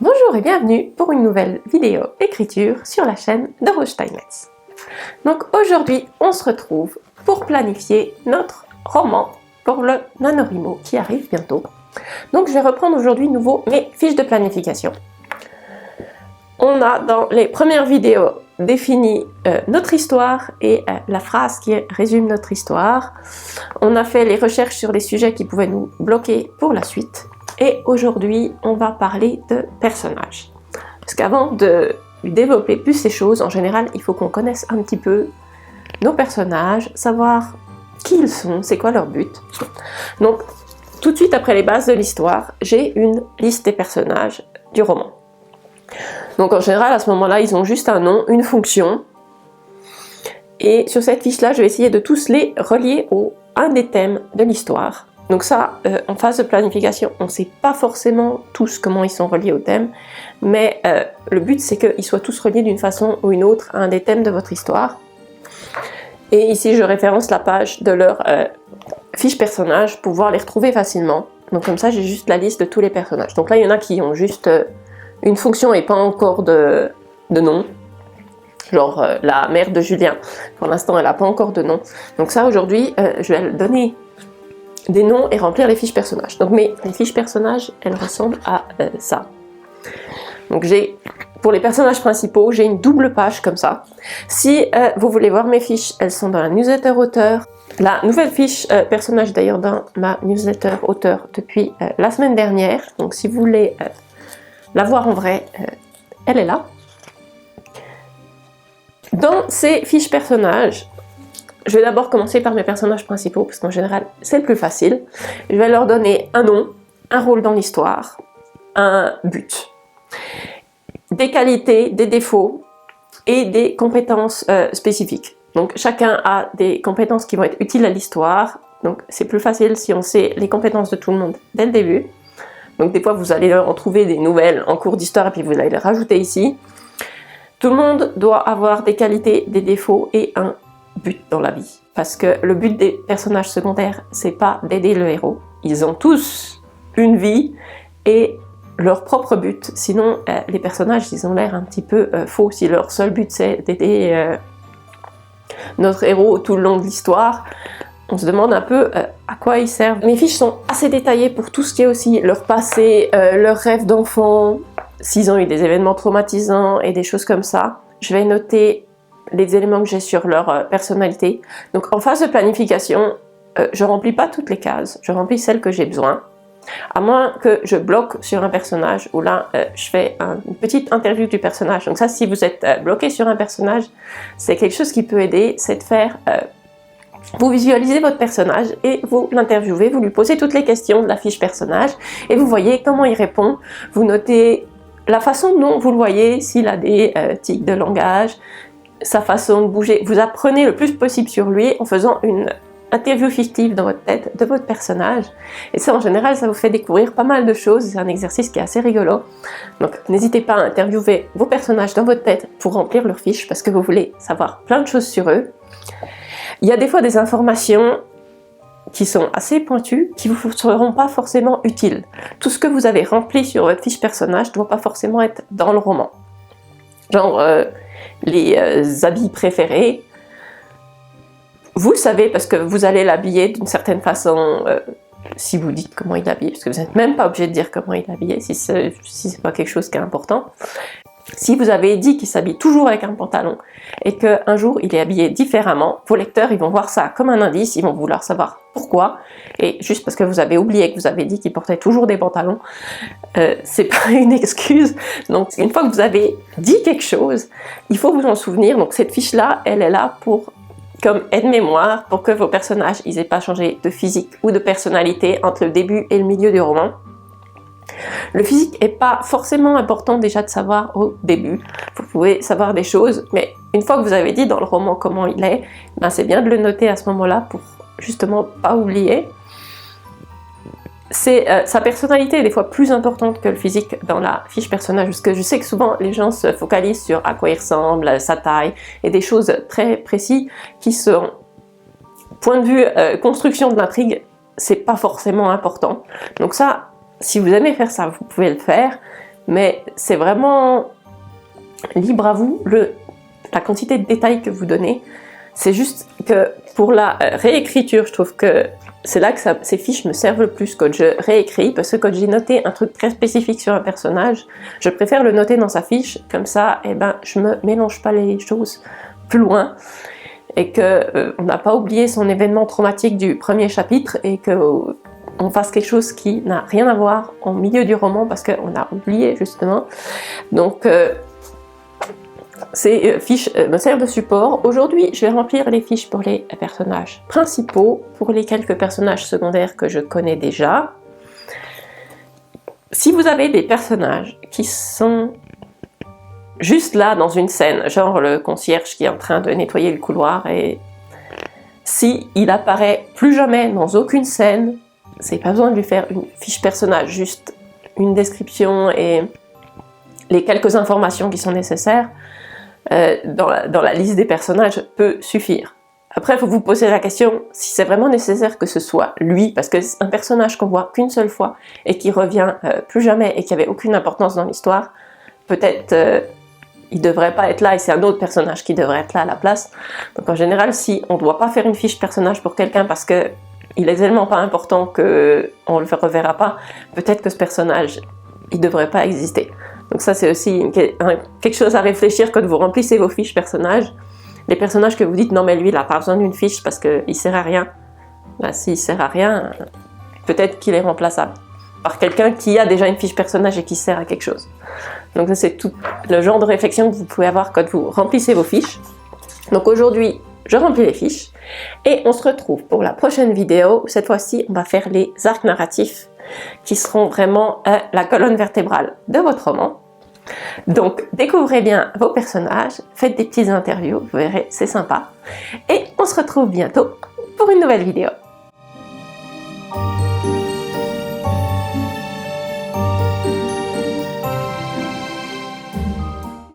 Bonjour et bienvenue pour une nouvelle vidéo écriture sur la chaîne de Rose Steinmetz. Donc aujourd'hui, on se retrouve pour planifier notre roman pour le NaNoWriMo qui arrive bientôt. Donc je vais reprendre aujourd'hui nouveau mes fiches de planification. On a dans les premières vidéos défini notre histoire et la phrase qui résume notre histoire. On a fait les recherches sur les sujets qui pouvaient nous bloquer pour la suite. Et aujourd'hui, on va parler de personnages. Parce qu'avant de développer plus ces choses, en général, il faut qu'on connaisse un petit peu nos personnages, savoir qui ils sont, c'est quoi leur but. Donc, tout de suite après les bases de l'histoire, j'ai une liste des personnages du roman. Donc en général, à ce moment-là, ils ont juste un nom, une fonction. Et sur cette fiche-là, je vais essayer de tous les relier à un des thèmes de l'histoire. Donc ça, en phase de planification, on ne sait pas forcément tous comment ils sont reliés au thème, mais le but c'est qu'ils soient tous reliés d'une façon ou une autre à un des thèmes de votre histoire. Et ici, je référence la page de leur fiche personnage pour pouvoir les retrouver facilement. Donc comme ça, j'ai juste la liste de tous les personnages. Donc là, il y en a qui ont juste une fonction et pas encore de nom. Genre la mère de Julien, pour l'instant, elle n'a pas encore de nom. Donc ça, aujourd'hui, je vais donner des noms et remplir les fiches personnages. Donc les fiches personnages, elles ressemblent à ça. Donc pour les personnages principaux, j'ai une double page comme ça. Si vous voulez voir mes fiches, elles sont dans la newsletter auteur. La nouvelle fiche personnage d'ailleurs dans ma newsletter auteur depuis la semaine dernière. Donc si vous voulez la voir en vrai, elle est là. Dans ces fiches personnages, je vais d'abord commencer par mes personnages principaux, parce qu'en général, c'est le plus facile. Je vais leur donner un nom, un rôle dans l'histoire, un but, des qualités, des défauts et des compétences spécifiques. Donc chacun a des compétences qui vont être utiles à l'histoire. Donc c'est plus facile si on sait les compétences de tout le monde dès le début. Donc des fois, vous allez en trouver des nouvelles en cours d'histoire et puis vous allez les rajouter ici. Tout le monde doit avoir des qualités, des défauts et un but dans la vie. Parce que le but des personnages secondaires, c'est pas d'aider le héros. Ils ont tous une vie et leur propre but. Sinon, les personnages, ils ont l'air un petit peu faux. Si leur seul but, c'est d'aider notre héros tout le long de l'histoire, on se demande un peu à quoi ils servent. Mes fiches sont assez détaillées pour tout ce qui est aussi leur passé, leurs rêves d'enfant, s'ils ont eu des événements traumatisants et des choses comme ça. Je vais noter les éléments que j'ai sur leur personnalité. Donc en phase de planification, je remplis pas toutes les cases, je remplis celles que j'ai besoin. À moins que je bloque sur un personnage, où là, je fais une petite interview du personnage. Donc ça, si vous êtes bloqué sur un personnage, c'est quelque chose qui peut aider, c'est de faire... vous visualisez votre personnage et vous l'interviewez, vous lui posez toutes les questions de la fiche personnage et vous voyez comment il répond. Vous notez la façon dont vous le voyez, s'il a des tics de langage, sa façon de bouger. Vous apprenez le plus possible sur lui en faisant une interview fictive dans votre tête de votre personnage. Et ça, en général, ça vous fait découvrir pas mal de choses. C'est un exercice qui est assez rigolo. Donc, n'hésitez pas à interviewer vos personnages dans votre tête pour remplir leurs fiches parce que vous voulez savoir plein de choses sur eux. Il y a des fois des informations qui sont assez pointues, qui ne vous seront pas forcément utiles. Tout ce que vous avez rempli sur votre fiche personnage ne doit pas forcément être dans le roman. Genre les habits préférés, vous le savez parce que vous allez l'habiller d'une certaine façon si vous dites comment il est habillé, parce que vous n'êtes même pas obligé de dire comment il est habillé si c'est pas quelque chose qui est important. Si vous avez dit qu'il s'habille toujours avec un pantalon et qu'un jour il est habillé différemment, vos lecteurs ils vont voir ça comme un indice, ils vont vouloir savoir pourquoi. Et juste parce que vous avez oublié que vous avez dit qu'il portait toujours des pantalons, c'est pas une excuse. Donc une fois que vous avez dit quelque chose, il faut vous en souvenir. Donc cette fiche là, elle est là pour comme aide-mémoire pour que vos personnages ils aient pas changé de physique ou de personnalité entre le début et le milieu du roman. Le physique n'est pas forcément important déjà de savoir au début. Vous pouvez savoir des choses, mais une fois que vous avez dit dans le roman comment il est, ben c'est bien de le noter à ce moment-là pour justement pas oublier. Sa personnalité est des fois plus importante que le physique dans la fiche personnage, parce que je sais que souvent les gens se focalisent sur à quoi il ressemble, sa taille, et des choses très précises qui sont, point de vue construction de l'intrigue, c'est pas forcément important. Donc ça, si vous aimez faire ça, vous pouvez le faire, mais c'est vraiment libre à vous la quantité de détails que vous donnez. C'est juste que pour la réécriture, je trouve que c'est là que ces fiches me servent le plus quand je réécris, parce que quand j'ai noté un truc très spécifique sur un personnage, je préfère le noter dans sa fiche, comme ça, eh ben, je me mélange pas les choses plus loin, et que on n'a pas oublié son événement traumatique du premier chapitre, et que on fasse quelque chose qui n'a rien à voir au milieu du roman, parce qu'on a oublié justement. Donc ces fiches me servent de support. Aujourd'hui, je vais remplir les fiches pour les personnages principaux, pour les quelques personnages secondaires que je connais déjà. Si vous avez des personnages qui sont juste là dans une scène, genre le concierge qui est en train de nettoyer le couloir, et si il apparaît plus jamais dans aucune scène, c'est pas besoin de lui faire une fiche personnage, juste une description et les quelques informations qui sont nécessaires dans la liste des personnages peut suffire. Après, il faut vous poser la question si c'est vraiment nécessaire que ce soit lui, parce que c'est un personnage qu'on voit qu'une seule fois et qui revient plus jamais et qui avait aucune importance dans l'histoire. Peut-être il devrait pas être là et c'est un autre personnage qui devrait être là à la place. Donc en général, si on ne doit pas faire une fiche personnage pour quelqu'un parce que il est tellement pas important qu'on le reverra pas, peut-être que ce personnage il devrait pas exister. Donc ça c'est aussi quelque chose à réfléchir quand vous remplissez vos fiches personnages. Les personnages que vous dites non mais lui il n'a pas besoin d'une fiche parce qu'il sert à rien. Là, s'il sert à rien, peut-être qu'il est remplaçable par quelqu'un qui a déjà une fiche personnage et qui sert à quelque chose. Donc ça c'est tout le genre de réflexion que vous pouvez avoir quand vous remplissez vos fiches. Donc aujourd'hui je remplis les fiches et on se retrouve pour la prochaine vidéo. Cette fois-ci on va faire les arcs narratifs qui seront vraiment la colonne vertébrale de votre roman. Donc découvrez bien vos personnages, faites des petites interviews, vous verrez c'est sympa. Et on se retrouve bientôt pour une nouvelle vidéo.